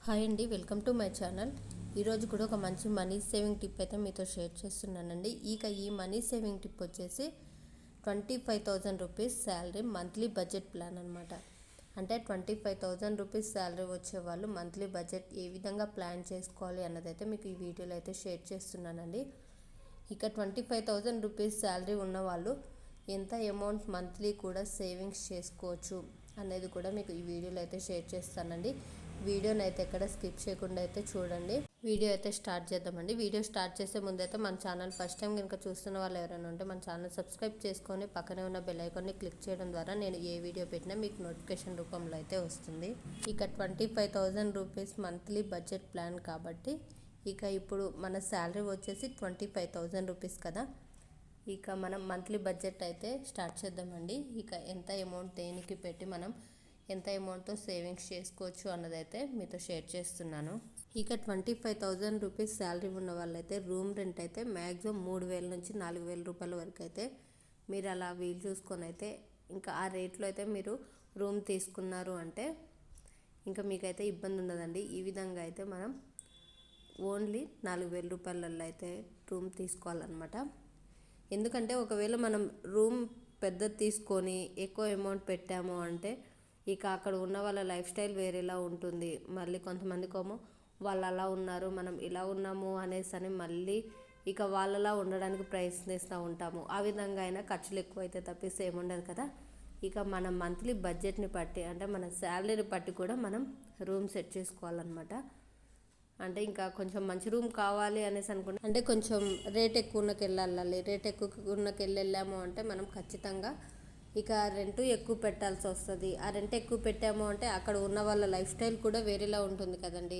Hi అండి, welcome to my channel. ఈరోజు కూడా ఒక మంచి మనీ సేవింగ్ టిప్ అయితే మీతో షేర్ చేస్తున్నానండి. ఈ మనీ సేవింగ్ టిప్ వచ్చేసి 25,000 rupees salary monthly budget plan అనమాట. అంటే 25,000 రూపీస్ శాలరీ వచ్చే వాళ్ళు మంత్లీ బడ్జెట్ ఏ విధంగా ప్లాన్ చేసుకోవాలి అన్నదైతే మీకు ఈ వీడియోలో అయితే షేర్ చేస్తున్నానండి. ఇక 25,000 రూపీస్ శాలరీ ఉన్న వాళ్ళు ఎంత అమౌంట్ మంత్లీ కూడా సేవింగ్స్ చేసుకోవచ్చు అనేది కూడా మీకు ఈ వీడియోలో అయితే షేర్ చేస్తానండి. వీడియోని అయితే ఎక్కడ స్కిప్ చేయకుండా అయితే చూడండి. వీడియో అయితే స్టార్ట్ చేద్దామండి. వీడియో స్టార్ట్ చేసే ముందైతే మన ఛానల్ ఫస్ట్ టైం కనుక చూస్తున్న వాళ్ళు ఎవరైనా ఉంటే మన ఛానల్ సబ్స్క్రైబ్ చేసుకొని పక్కనే ఉన్న బెల్ ఐకాన్ని క్లిక్ చేయడం ద్వారా నేను ఏ వీడియో పెట్టినా మీకు నోటిఫికేషన్ రూపంలో అయితే వస్తుంది. ఇక 25,000 రూపీస్ మంత్లీ బడ్జెట్ ప్లాన్ కాబట్టి ఇక ఇప్పుడు మన శాలరీ వచ్చేసి 25,000 రూపీస్ కదా. ఇక మనం మంత్లీ బడ్జెట్ అయితే స్టార్ట్ చేద్దామండి. ఇక ఎంత అమౌంట్ దేనికి పెట్టి మనం ఎంత అమౌంట్తో సేవింగ్స్ చేసుకోవచ్చు అన్నదైతే మీతో షేర్ చేస్తున్నాను. ఇక 25,000 రూపీస్ శాలరీ ఉన్న వాళ్ళైతే రూమ్ రెంట్ అయితే మ్యాక్సిమం 3,000 నుంచి 4,000 రూపాయల వరకు అయితే మీరు అలా వీలు చూసుకొని అయితే ఇంకా ఆ రేట్లో అయితే మీరు రూమ్ తీసుకున్నారు అంటే ఇంకా మీకైతే ఇబ్బంది ఉండదండి. ఈ విధంగా అయితే మనం ఓన్లీ 4,000 రూపాయలలో అయితే రూమ్ తీసుకోవాలన్నమాట. ఎందుకంటే ఒకవేళ మనం రూమ్ పెద్దది తీసుకొని ఎక్కువ అమౌంట్ పెట్టాము అంటే ఇక అక్కడ ఉన్న వాళ్ళ లైఫ్ స్టైల్ వేరేలా ఉంటుంది. మళ్ళీ కొంతమందికేమో వాళ్ళు అలా ఉన్నారు, మనం ఇలా ఉన్నాము అనేసి అని మళ్ళీ ఇక వాళ్ళలా ఉండడానికి ప్రయత్నిస్తూ ఉంటాము. ఆ విధంగా అయినా ఖర్చులు ఎక్కువ అయితే తప్పిస్తే ఏముండదు కదా. ఇక మన మంత్లీ బడ్జెట్ని బట్టి అంటే మన శాలరీని బట్టి కూడా మనం రూమ్ సెట్ చేసుకోవాలన్నమాట. అంటే ఇంకా కొంచెం మంచి రూమ్ కావాలి అనేసి అనుకుంటే అంటే కొంచెం రేట్ ఎక్కువ ఉన్నకి వెళ్ళాలి. రేట్ ఎక్కువ ఉన్నకి వెళ్ళాము అంటే మనం ఖచ్చితంగా ఇక రెంట్ ఎక్కువ పెట్టాల్సి వస్తుంది. ఆ రెంట్ ఎక్కువ పెట్టాము అంటే అక్కడ ఉన్న వాళ్ళ లైఫ్ స్టైల్ కూడా వేరేలా ఉంటుంది కదండి.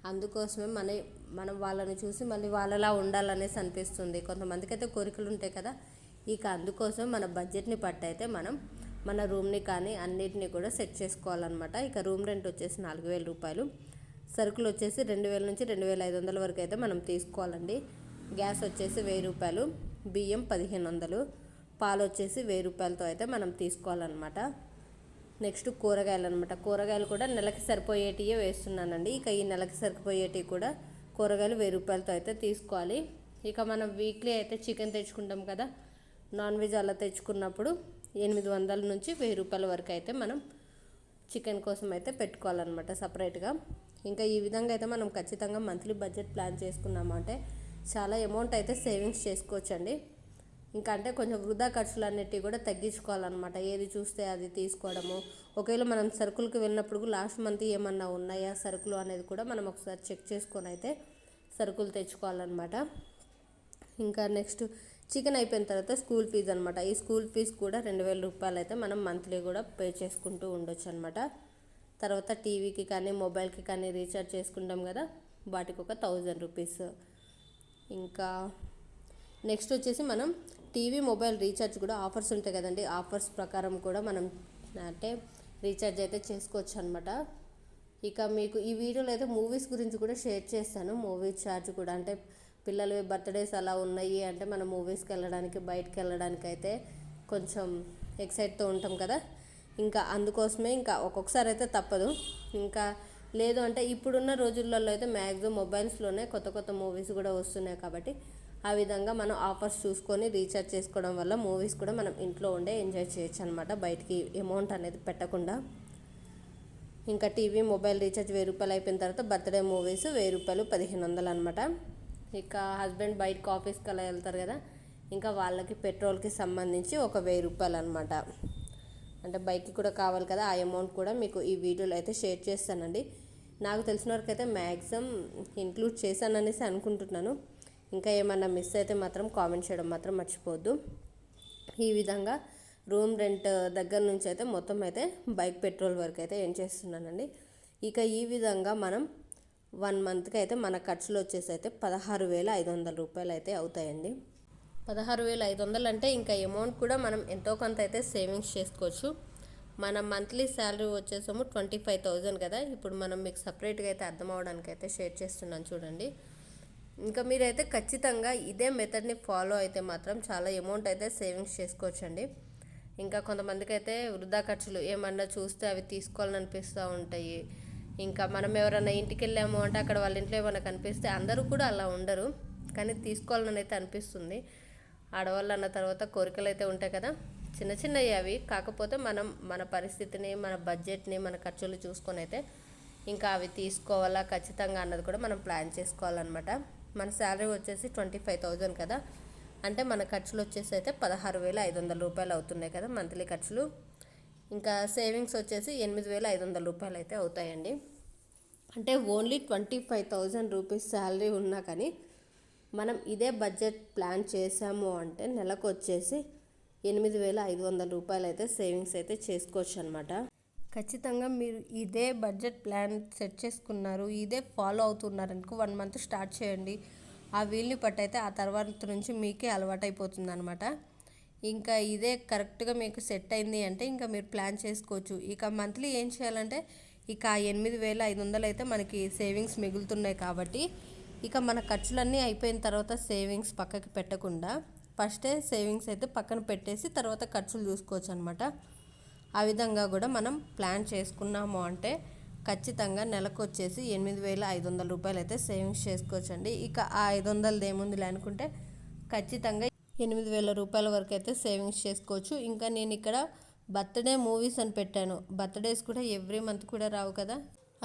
అందుకోసమే మనం వాళ్ళని చూసి మళ్ళీ వాళ్ళలా ఉండాలనేసి అనిపిస్తుంది. కొంతమందికి అయితే కోరికలు ఉంటాయి కదా. ఇక అందుకోసం మన బడ్జెట్ని బట్టి అయితే మనం మన రూమ్ని కానీ అన్నిటిని కూడా సెట్ చేసుకోవాలన్నమాట. ఇక రూమ్ రెంట్ వచ్చేసి 4,000 రూపాయలు, సరుకులు వచ్చేసి 2,000 నుంచి 2,500 వరకు అయితే మనం తీసుకోవాలండి. గ్యాస్ వచ్చేసి 1,000 రూపాయలు, బియ్యం 1,500, పాలు వచ్చేసి 1,000 రూపాయలతో అయితే మనం తీసుకోవాలన్నమాట. నెక్స్ట్ కూరగాయలు అనమాట. కూరగాయలు కూడా నెలకి సరిపోయేటివే వేస్తున్నానండి. ఇక ఈ నెలకి సరిపోయేటివి కూడా కూరగాయలు 1,000 రూపాయలతో అయితే తీసుకోవాలి. ఇక మనం వీక్లీ అయితే చికెన్ తెచ్చుకుంటాం కదా. నాన్ వెజ్ అలా తెచ్చుకున్నప్పుడు 800 నుంచి 1,000 రూపాయల వరకు అయితే మనం చికెన్ కోసం అయితే పెట్టుకోవాలన్నమాట సపరేట్గా. ఇంకా ఈ విధంగా అయితే మనం ఖచ్చితంగా మంత్లీ బడ్జెట్ ప్లాన్ చేసుకున్నామంటే చాలా అమౌంట్ అయితే సేవింగ్స్ చేసుకోవచ్చండి. ఇంకా అంటే కొంచెం వృధా ఖర్చులు అన్నిటివి కూడా తగ్గించుకోవాలన్నమాట. ఏది చూస్తే అది తీసుకోవడము. ఒకవేళ మనం సరుకులకి వెళ్ళినప్పుడు లాస్ట్ మంత్ ఏమన్నా ఉన్నాయా సరుకులు అనేది కూడా మనం ఒకసారి చెక్ చేసుకొని అయితే సరుకులు తెచ్చుకోవాలన్నమాట. ఇంకా నెక్స్ట్ చికెన్ అయిపోయిన తర్వాత స్కూల్ ఫీజు అనమాట. ఈ స్కూల్ ఫీజు కూడా 2,000 రూపాయలు అయితే మనం మంత్లీ కూడా పే చేసుకుంటూ ఉండొచ్చు అనమాట. తర్వాత టీవీకి కానీ మొబైల్కి కానీ రీఛార్జ్ చేసుకుంటాం కదా, వాటికి ఒక 1,000 రూపీస్. ఇంకా నెక్స్ట్ వచ్చేసి మనం టీవీ మొబైల్ రీఛార్జ్ కూడా ఆఫర్స్ ఉంటాయి కదండి. ఆఫర్స్ ప్రకారం కూడా మనం అంటే రీఛార్జ్ అయితే చేసుకోవచ్చు అనమాట. ఇక మీకు ఈ వీడియోలో అయితే మూవీస్ గురించి కూడా షేర్ చేస్తాను. మూవీ ఛార్జ్ కూడా అంటే పిల్లలు బర్త్డేస్ అలా ఉన్నాయి అంటే మనం మూవీస్కి వెళ్ళడానికి బయటకు వెళ్ళడానికి అయితే కొంచెం ఎక్సైట్తో ఉంటాం కదా. ఇంకా అందుకోసమే ఇంకా ఒక్కొక్కసారి అయితే తప్పదు. ఇంకా లేదు అంటే ఇప్పుడున్న రోజులలో అయితే మ్యాక్సిమం మొబైల్స్లోనే కొత్త కొత్త మూవీస్ కూడా వస్తున్నాయి కాబట్టి ఆ విధంగా మనం ఆఫర్స్ చూసుకొని రీఛార్జ్ చేసుకోవడం వల్ల మూవీస్ కూడా మనం ఇంట్లో ఉండే ఎంజాయ్ చేయొచ్చు అనమాట, బయటికి అమౌంట్ అనేది పెట్టకుండా. ఇంకా టీవీ మొబైల్ రీఛార్జ్ 1,000 రూపాయలు అయిపోయిన తర్వాత బర్త్డే మూవీస్ 1,000 రూపాయలు 1,500 అనమాట. ఇక హస్బెండ్ బయటకు ఆఫీస్కి అలా వెళ్తారు కదా, ఇంకా వాళ్ళకి పెట్రోల్కి సంబంధించి ఒక 1,000 రూపాయలు అనమాట. అంటే బైక్కి కూడా కావాలి కదా, ఆ అమౌంట్ కూడా మీకు ఈ వీడియోలో అయితే షేర్ చేస్తానండి. నాకు తెలిసిన వరకు అయితే మ్యాక్సిమం ఇంక్లూడ్ చేశాననేసి అనుకుంటున్నాను. ఇంకా ఏమన్నా మిస్ అయితే మాత్రం కామెంట్ చేయడం మాత్రం మర్చిపోవద్దు. ఈ విధంగా రూమ్ రెంట్ దగ్గర నుంచి అయితే మొత్తం అయితే బైక్ పెట్రోల్ వరకు అయితే ఏం చేస్తున్నానండి. ఇక ఈ విధంగా మనం 1 మంత్కి అయితే మన ఖర్చులు వచ్చేసి అయితే 16,500 రూపాయలు అయితే అవుతాయండి. 16,500 అంటే ఇంకా అమౌంట్ కూడా మనం ఎంతో కొంత అయితే సేవింగ్స్ చేసుకోవచ్చు. మన మంత్లీ శాలరీ వచ్చేసాము 25,000 కదా. ఇప్పుడు మనం మీకు సపరేట్గా అయితే అర్థం అవడానికి అయితే షేర్ చేస్తున్నాను చూడండి. ఇంకా మీరైతే ఖచ్చితంగా ఇదే మెథడ్ని ఫాలో అయితే మాత్రం చాలా అమౌంట్ అయితే సేవింగ్స్ చేసుకోవచ్చండి. ఇంకా కొంతమందికి అయితే వృధా ఖర్చులు ఏమన్నా చూస్తే అవి తీసుకోవాలని అనిపిస్తూ ఉంటాయి. ఇంకా మనం ఎవరైనా ఇంటికి వెళ్ళాము అంటే అక్కడ వాళ్ళ ఇంట్లో ఏమైనా కనిపిస్తే అందరూ కూడా అలా ఉండరు, కానీ తీసుకోవాలని అయితే అనిపిస్తుంది. ఆడవాళ్ళు అన్న తర్వాత కోరికలు అయితే ఉంటాయి కదా, చిన్న చిన్నవి అవి. కాకపోతే మనం మన పరిస్థితిని, మన బడ్జెట్ని, మన ఖర్చులు చూసుకొని అయితే ఇంకా అవి తీసుకోవాలా ఖచ్చితంగా అన్నది కూడా మనం ప్లాన్ చేసుకోవాలన్నమాట. మన శాలరీ వచ్చేసి 25,000 కదా, అంటే మన ఖర్చులు వచ్చేసి అయితే 16,500 రూపాయలు అవుతున్నాయి కదా మంత్లీ ఖర్చులు. ఇంకా సేవింగ్స్ వచ్చేసి 8,500 రూపాయలు అయితే అవుతాయండి. అంటే ఓన్లీ 25,000 రూపీస్ శాలరీ ఉన్నా కానీ మనం ఇదే బడ్జెట్ ప్లాన్ చేసాము అంటే నెలకు వచ్చేసి 8,500 రూపాయలు అయితే సేవింగ్స్ అయితే చేసుకోవచ్చు అనమాట. ఖచ్చితంగా మీరు ఇదే బడ్జెట్ ప్లాన్ సెట్ చేసుకున్నారు, ఇదే ఫాలో అవుతున్నారు అనుకో 1 మంత్ స్టార్ట్ చేయండి. ఆ వీల్ని పట్టయితే ఆ తర్వాత నుంచి మీకే అలవాటు అయిపోతుంది అనమాట. ఇంకా ఇదే కరెక్ట్గా మీకు సెట్ అయింది అంటే ఇంకా మీరు ప్లాన్ చేసుకోవచ్చు. ఇక మంత్లీ ఏం చేయాలంటే ఇక 8,500 అయితే మనకి సేవింగ్స్ మిగులుతున్నాయి కాబట్టి ఇక మన ఖర్చులన్నీ అయిపోయిన తర్వాత సేవింగ్స్ పక్కకి పెట్టకుండా ఫస్టే సేవింగ్స్ అయితే పక్కన పెట్టేసి తర్వాత ఖర్చులు చూసుకోవచ్చు అనమాట. ఆ విధంగా కూడా మనం ప్లాన్ చేసుకున్నాము అంటే ఖచ్చితంగా నెలకు వచ్చేసి 8,500 రూపాయలు అయితే సేవింగ్స్ చేసుకోవచ్చండి. ఇక ఆ 500 ఏముంది అనుకుంటే ఖచ్చితంగా 8,000 రూపాయల వరకు అయితే సేవింగ్స్ చేసుకోవచ్చు. ఇంకా నేను ఇక్కడ బర్త్డే మూవీస్ అని పెట్టాను. బర్త్డేస్ కూడా ఎవ్రీ మంత్ కూడా రావు కదా,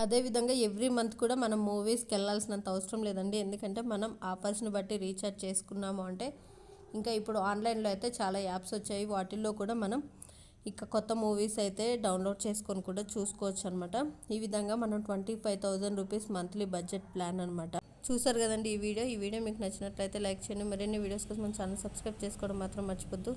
అదేవిధంగా ఎవ్రీ మంత్ కూడా మనం మూవీస్కి వెళ్ళాల్సినంత అవసరం లేదండి. ఎందుకంటే మనం ఆఫర్స్ని బట్టి రీఛార్జ్ చేసుకున్నాము అంటే ఇంకా ఇప్పుడు ఆన్లైన్లో అయితే చాలా యాప్స్ వచ్చాయి, వాటిల్లో కూడా మనం ఇక కొత్త మూవీస్ అయితే డౌన్లోడ్ చేసుకొని కూడా చూసుకోవచ్చు అనమాట. ఈ విధంగా మనం 25,000 రూపీస్ మంత్లీ బడ్జెట్ ప్లాన్ అనమాట. చూసారు కదండి ఈ వీడియో మీకు నచ్చినట్లయితే లైక్ చేయండి. మరిన్ని వీడియోస్ కోసం మన ఛానల్ సబ్స్క్రైబ్ చేసుకోవడం మాత్రం మర్చిపోద్దు.